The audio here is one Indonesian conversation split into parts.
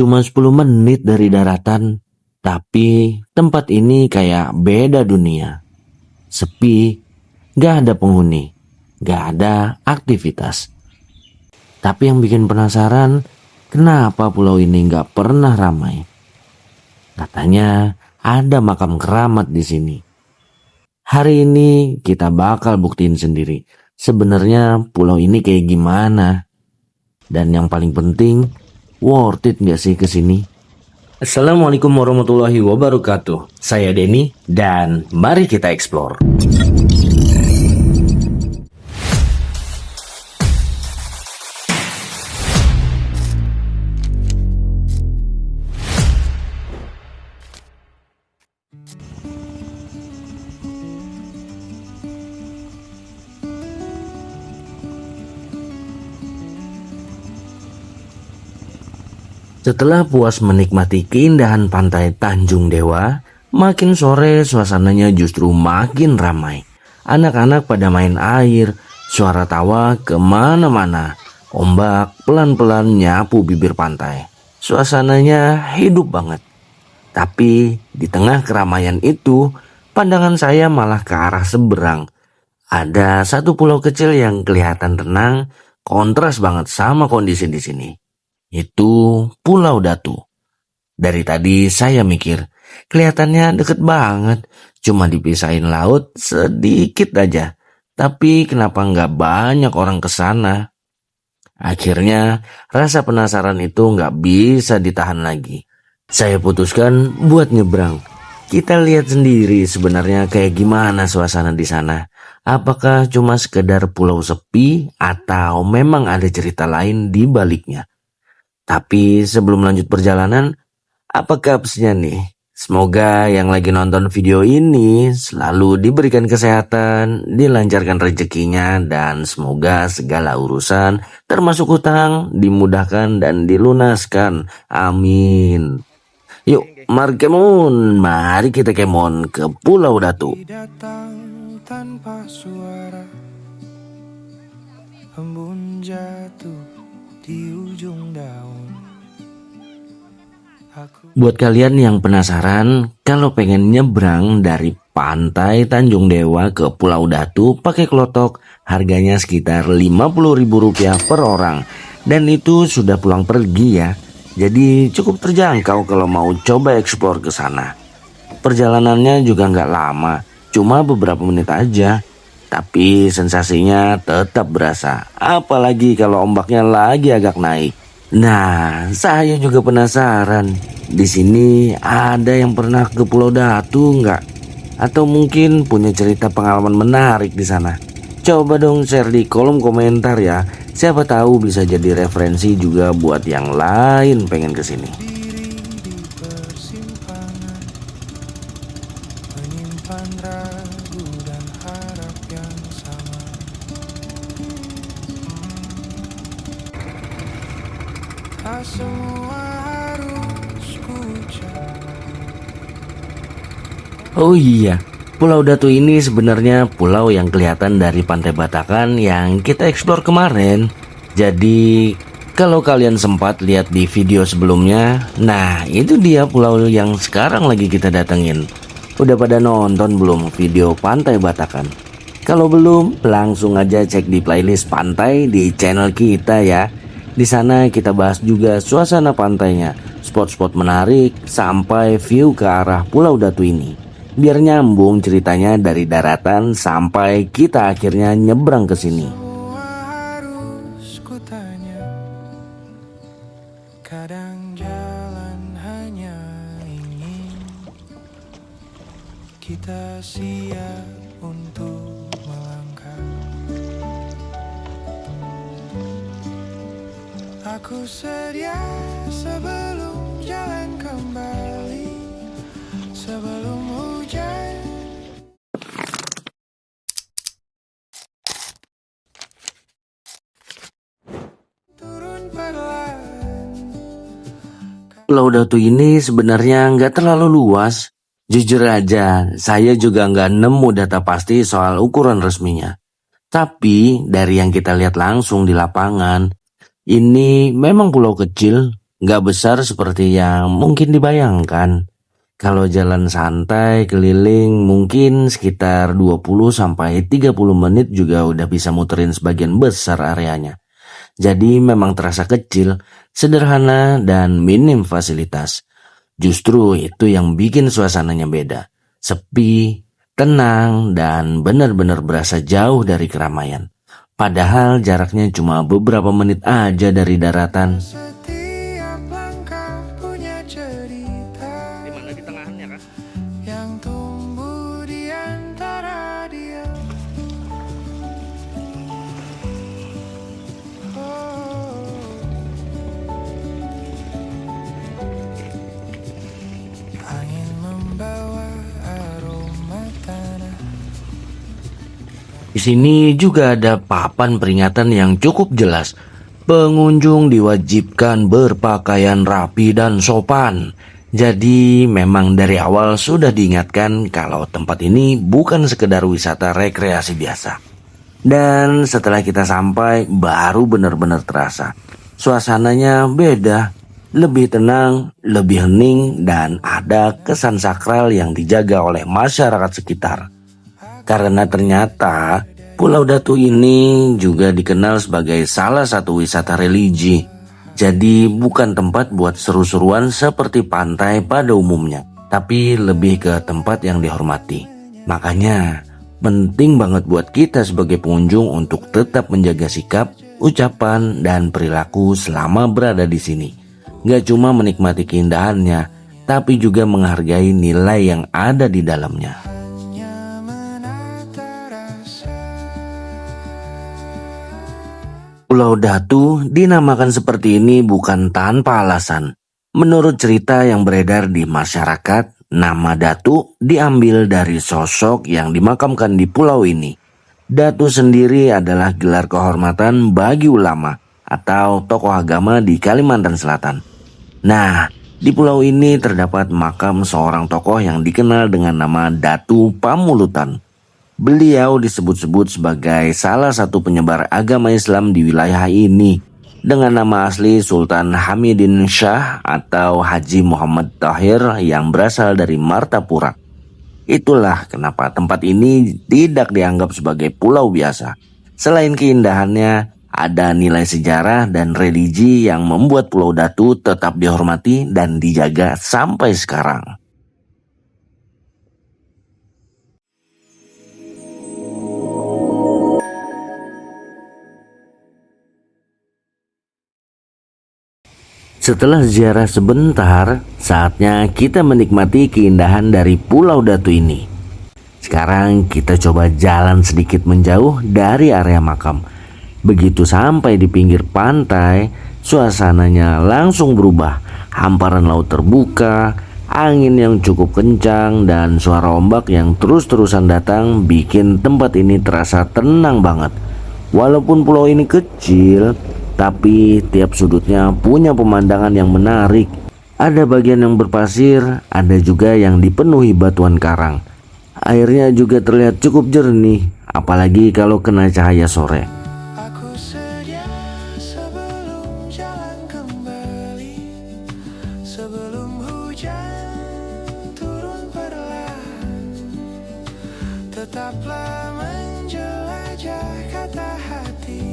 Cuma 10 menit dari daratan, tapi tempat ini kayak beda dunia. Sepi, gak ada penghuni, gak ada aktivitas. Tapi yang bikin penasaran, kenapa pulau ini gak pernah ramai? Katanya ada makam keramat di sini. Hari ini kita bakal buktiin sendiri sebenarnya pulau ini kayak gimana. Dan yang paling penting, worth it gak sih kesini? Assalamualaikum warahmatullahi wabarakatuh. Saya Denny dan mari kita explore. Setelah puas menikmati keindahan pantai Tanjung Dewa, makin sore suasananya justru makin ramai. Anak-anak pada main air, suara tawa kemana-mana, ombak pelan-pelan nyapu bibir pantai. Suasananya hidup banget. Tapi di tengah keramaian itu, pandangan saya malah ke arah seberang. Ada satu pulau kecil yang kelihatan tenang, kontras banget sama kondisi di sini. Itu Pulau Datu. Dari tadi saya mikir, kelihatannya deket banget, cuma dipisahin laut sedikit aja. Tapi kenapa nggak banyak orang ke sana? Akhirnya rasa penasaran itu nggak bisa ditahan lagi. Saya putuskan buat nyebrang. Kita lihat sendiri sebenarnya kayak gimana suasana di sana. Apakah cuma sekedar pulau sepi atau memang ada cerita lain di baliknya? Tapi sebelum lanjut perjalanan, apa kapsnya nih? Semoga yang lagi nonton video ini selalu diberikan kesehatan, dilancarkan rezekinya, dan semoga segala urusan termasuk hutang dimudahkan dan dilunaskan. Amin. Yuk, mari kita kemon ke Pulau Datu. Datang tanpa suara, embun jatuh di ujung daun. Buat kalian yang penasaran, kalau pengen nyebrang dari pantai Tanjung Dewa ke Pulau Datu pakai klotok, harganya sekitar Rp50.000 per orang. Dan itu sudah pulang pergi ya. Jadi cukup terjangkau kalau mau coba eksplor ke sana. Perjalanannya juga nggak lama, cuma beberapa menit aja. Tapi sensasinya tetap berasa, apalagi kalau ombaknya lagi agak naik. Nah, saya juga penasaran, di sini ada yang pernah ke Pulau Datu nggak? Atau mungkin punya cerita pengalaman menarik di sana? Coba dong share di kolom komentar ya. Siapa tahu bisa jadi referensi juga buat yang lain pengen ke sini. Diri di persimpangan, menyimpan ragu dan harap yang sama. Tak semua harus kuucap. Oh iya, Pulau Datu ini sebenarnya pulau yang kelihatan dari Pantai Batakan yang kita eksplor kemarin. Jadi kalau kalian sempat lihat di video sebelumnya, nah itu dia pulau yang sekarang lagi kita datengin. Udah pada nonton belum video Pantai Batakan? Kalau belum, langsung aja cek di playlist pantai di channel kita ya. Di sana kita bahas juga suasana pantainya, spot-spot menarik, sampai view ke arah Pulau Datu ini. Biar nyambung ceritanya dari daratan sampai kita akhirnya nyebrang ke sini. Semua harus kutanya. Kadang jalan hanya ingin kita siap untuk melangkah. Aku sedia sebelum jalan kembali, sebelum hujan. Turun perlahan. Pulau Datu ini sebenarnya nggak terlalu luas. Jujur aja, saya juga nggak nemu data pasti soal ukuran resminya. Tapi dari yang kita lihat langsung di lapangan, ini memang pulau kecil, Nggak besar seperti yang mungkin dibayangkan. Kalau jalan santai keliling mungkin sekitar 20 sampai 30 menit juga udah bisa muterin sebagian besar areanya. Jadi memang terasa kecil, sederhana dan minim fasilitas. Justru itu yang bikin suasananya beda. Sepi, tenang, dan benar-benar berasa jauh dari keramaian. Padahal jaraknya cuma beberapa menit aja dari daratan. Setiap langkah punya cerita Dimana di tengahnya kah? yang tumbuh di antara dia. Oh, angin membawa aroma tanah. Di sini juga ada papan peringatan yang cukup jelas. Pengunjung diwajibkan berpakaian rapi dan sopan. Jadi memang dari awal sudah diingatkan kalau tempat ini bukan sekedar wisata rekreasi biasa. Dan setelah kita sampai baru benar-benar terasa. Suasananya beda, lebih tenang, lebih hening, dan ada kesan sakral yang dijaga oleh masyarakat sekitar. Karena ternyata Pulau Datu ini juga dikenal sebagai salah satu wisata religi. Jadi bukan tempat buat seru-seruan seperti pantai pada umumnya, tapi lebih ke tempat yang dihormati. Makanya penting banget buat kita sebagai pengunjung untuk tetap menjaga sikap, ucapan, dan perilaku selama berada di sini. Gak cuma menikmati keindahannya, tapi juga menghargai nilai yang ada di dalamnya. Pulau Datu dinamakan seperti ini bukan tanpa alasan. Menurut cerita yang beredar di masyarakat, nama Datu diambil dari sosok yang dimakamkan di pulau ini. Datu sendiri adalah gelar kehormatan bagi ulama atau tokoh agama di Kalimantan Selatan. Nah, di pulau ini terdapat makam seorang tokoh yang dikenal dengan nama Datu Pamulutan. Beliau disebut-sebut sebagai salah satu penyebar agama Islam di wilayah ini dengan nama asli Sultan Hamidin Shah atau Haji Muhammad Tahir yang berasal dari Martapura. Itulah kenapa tempat ini tidak dianggap sebagai pulau biasa. Selain keindahannya, ada nilai sejarah dan religi yang membuat Pulau Datu tetap dihormati dan dijaga sampai sekarang. Setelah ziarah sebentar, saatnya kita menikmati keindahan dari Pulau Datu ini. Sekarang kita coba jalan sedikit menjauh dari area makam. Begitu sampai di pinggir pantai, suasananya langsung berubah. Hamparan laut terbuka, angin yang cukup kencang, dan suara ombak yang terus-terusan datang bikin tempat ini terasa tenang banget. Walaupun pulau ini kecil, tapi tiap sudutnya punya pemandangan yang menarik. Ada bagian yang berpasir, ada juga yang dipenuhi batuan karang. Airnya juga terlihat cukup jernih, apalagi kalau kena cahaya sore. Aku sedia sebelum jalan kembali, sebelum hujan turun perlahan. Tetaplah menjelajah kata hati,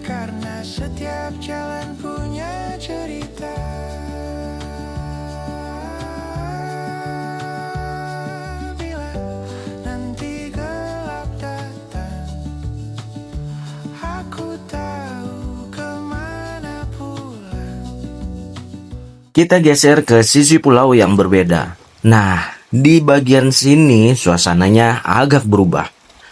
karena setiap jalan punya cerita. Bila nanti gelap datang, aku tahu kemana pulang. Kita geser ke sisi pulau yang berbeda. Nah, di bagian sini suasananya agak berubah.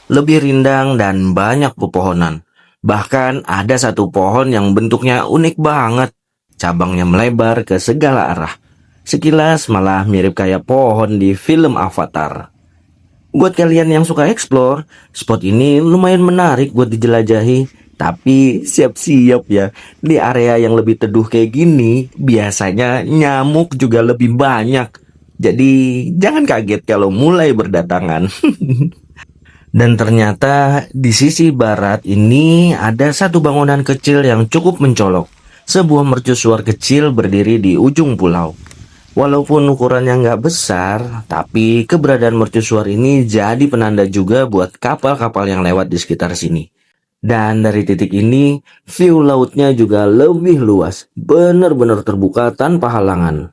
Lebih rindang dan banyak pepohonan. Bahkan ada satu pohon yang bentuknya unik banget. Cabangnya melebar ke segala arah. Sekilas malah mirip kayak pohon di film Avatar. Buat kalian yang suka explore, spot ini lumayan menarik buat dijelajahi. Tapi siap-siap ya, di area yang lebih teduh kayak gini, biasanya nyamuk juga lebih banyak. Jadi jangan kaget kalau mulai berdatangan. Dan ternyata di sisi barat ini ada satu bangunan kecil yang cukup mencolok. sebuah mercusuar kecil berdiri di ujung pulau. Walaupun ukurannya nggak besar, tapi keberadaan mercusuar ini jadi penanda juga buat kapal-kapal yang lewat di sekitar sini. Dan dari titik ini, view lautnya juga lebih luas, benar-benar terbuka tanpa halangan.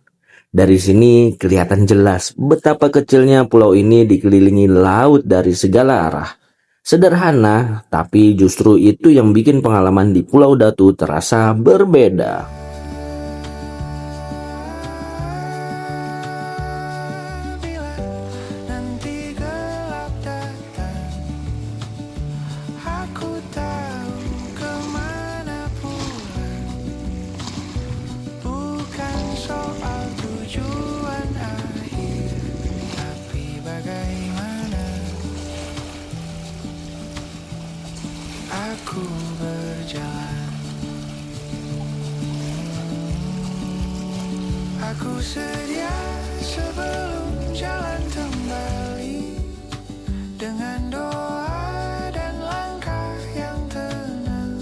Dari sini kelihatan jelas betapa kecilnya pulau ini dikelilingi laut dari segala arah. Sederhana, tapi justru itu yang bikin pengalaman di Pulau Datu terasa berbeda. Bila nanti gelap datang, aku tahu kemana pulang. Bukan soal tujuan akhir, tapi bagaimana aku berjalan. Aku sedia sebelum jalan kembali, dengan doa dan langkah yang tenang.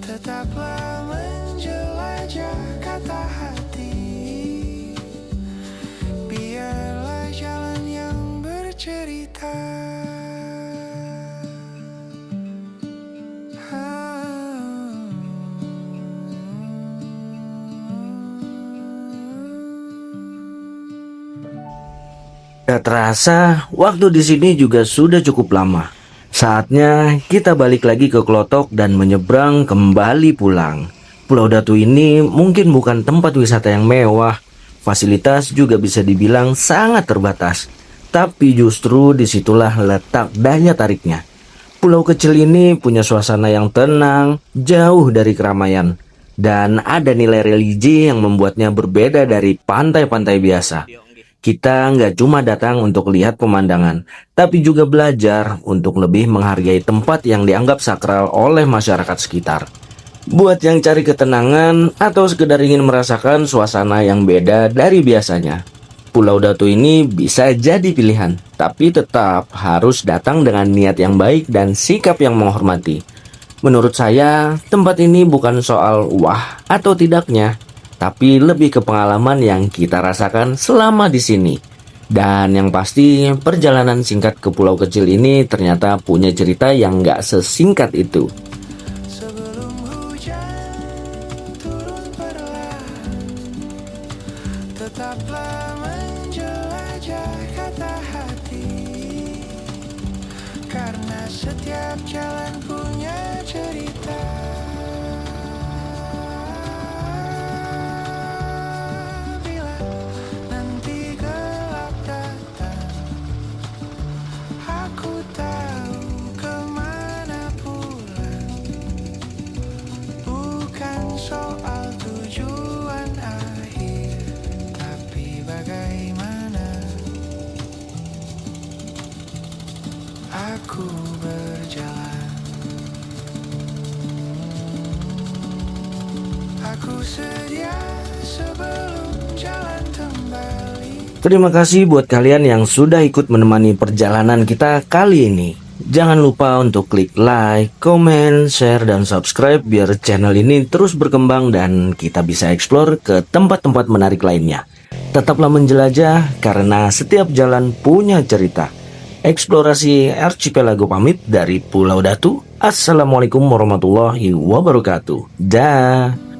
Tetaplah menjelajah kata hati, biarlah jalan yang bercerita. Gak terasa, waktu di sini juga sudah cukup lama. Saatnya kita balik lagi ke Klotok dan menyeberang kembali pulang. Pulau Datu ini mungkin bukan tempat wisata yang mewah. Fasilitas juga bisa dibilang sangat terbatas. Tapi justru disitulah letak daya tariknya. Pulau kecil ini punya suasana yang tenang, jauh dari keramaian. Dan ada nilai religi yang membuatnya berbeda dari pantai-pantai biasa. Kita nggak cuma datang untuk lihat pemandangan, tapi juga belajar untuk lebih menghargai tempat yang dianggap sakral oleh masyarakat sekitar. Buat yang cari ketenangan atau sekedar ingin merasakan suasana yang beda dari biasanya, Pulau Datu ini bisa jadi pilihan, tapi tetap harus datang dengan niat yang baik dan sikap yang menghormati. Menurut saya, tempat ini bukan soal wah atau tidaknya, tapi lebih ke pengalaman yang kita rasakan selama di sini. Dan yang pasti, perjalanan singkat ke pulau kecil ini ternyata punya cerita yang nggak sesingkat itu. Sebelum hujan turun perlahan, tetaplah menjelajah kata hati, karena setiap jalan punya cerita. Bila nanti gelap datang, aku tahu kemana pulang. Bukan soal tujuan akhir, tapi bagaimana aku berjalan. Aku sedia sebelum jalan kembali. Terima kasih buat kalian yang sudah ikut menemani perjalanan kita kali ini. Jangan lupa untuk klik like, komen, share, dan subscribe biar channel ini terus berkembang dan kita bisa eksplor ke tempat-tempat menarik lainnya. Tetaplah menjelajah karena setiap jalan punya cerita. Eksplorasi Archipelago pamit dari Pulau Datu. Assalamualaikum warahmatullahi wabarakatuh. Dah.